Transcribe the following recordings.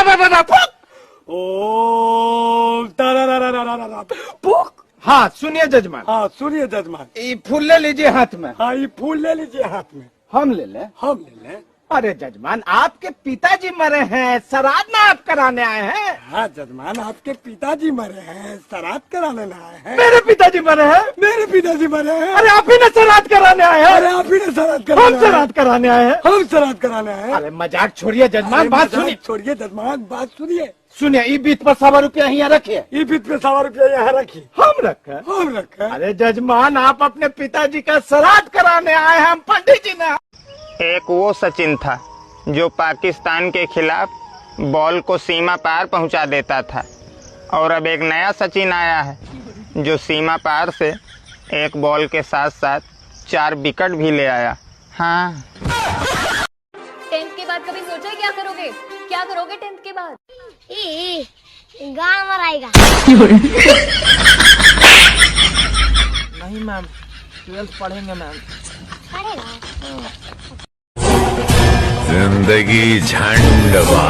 ओम पुक। हाँ सुनिए जजमान। हाँ सुनिए जजमान। ये फूल ले लीजिए हाथ में। हाँ ये फूल ले लीजिए हाथ में। हम ले लें। हम ले लें। अरे जजमान आपके पिताजी मरे हैं, श्राद्ध ना आप कराने आए हैं। हाँ जजमान आपके पिताजी मरे हैं, श्राद्ध कराने आए हैं। मेरे पिताजी मरे हैं। मेरे पिताजी मरे हैं। अरे आप ही ने श्राद्ध कराने आए हैं। अरे आप ही ने श्राद्ध कराने। हम श्राद्ध कराने आए हैं। हम श्राद्ध कराने आए हैं। अरे मजाक छोड़िए जजमान, बात सुनिए। छोड़िए जजमान, बात सुनिए। सुनिए ई बीत पर 100 रुपया यहाँ रखिए। ई बीत पे 100 रुपया यहाँ रखिए। हम रखे। हम रखे। अरे जजमान आप अपने पिताजी का श्राद्ध कराने आए हैं, हम पंडित जी ने। एक वो सचिन था जो पाकिस्तान के खिलाफ बॉल को सीमा पार पहुंचा देता था, और अब एक नया सचिन आया है जो सीमा पार से एक बॉल के साथ साथ 4 विकेट भी ले आया। हाँ 10th के बाद कभी सोचा है क्या करोगे? क्या करोगे 10th के बाद? गाँव में आएगा। नहीं मैम, 12th पढ़ेंगे मैम। जिंदगी झंडवा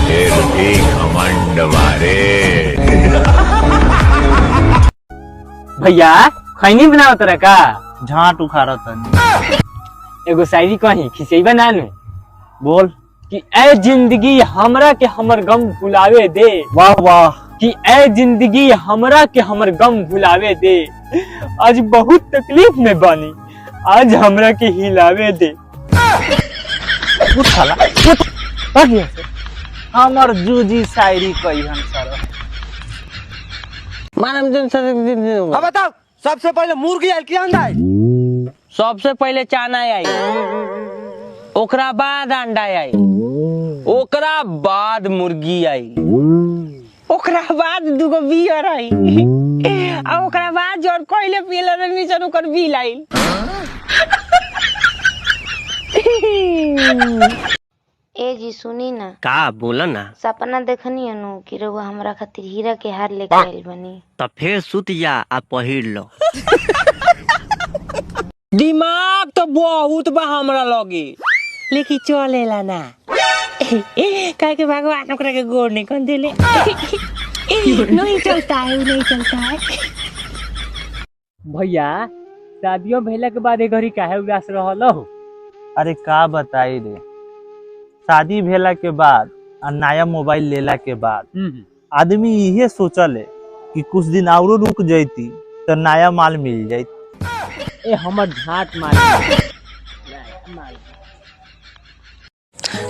फिर भी घमंडवा रे। भैया खैनी बनावत रहा का? झाट उखाड़ा था। एगो शायरी कही खिसेई बना नु। बोल। कि ए जिंदगी हमरा के हमर गम भुलावे दे। वाह वाह। कि ए जिंदगी हमरा के हमर गम भुलावे दे। आज बहुत तकलीफ में बानी, आज हमरा के हिलावे दे। उठाला हमर जूजी शायरी कही हम सर। मानम दिन से दिन। अब बताओ सबसे पहले मुर्गी आयल की अंडा आयल? सबसे पहले चाना आई, ओकरा बाद अंडा आई, ओकरा बाद मुर्गी आई, ओकरा बाद दुगो बियर आई, आ ओकरा बाद जोन कोइले पीले रे नीचे ओकर बिल आई। ए जी सुनी ना। का बोला ना। सपना देखनी अनु कि रउआ हमरा खातिर हीरा के हार लेके आइल बनी। तब फिर सुत जा आ पहिर लो। दिमाग तो बहुत बा हमरा लगे, लेकिन चलेला ना। काहे के भगवान ओकरा के गोड़ नहीं कर देले। नहीं चलता है, नहीं चलता है। भैया शादियों भेला के बाद एक घड़ी काहे उदास रहल हो? अरे का बताई रे, शादी भेला के बाद और नया मोबाइल लेला के बाद आदमी यही सोचल है कि कुछ दिन और रुक जाती तो नया माल मिल जाती। ए हमर झाट मार।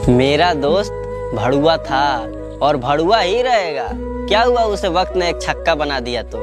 मेरा दोस्त भड़ुआ था और भड़ुआ ही रहेगा। क्या हुआ उसे वक्त ने एक छक्का बना दिया तो।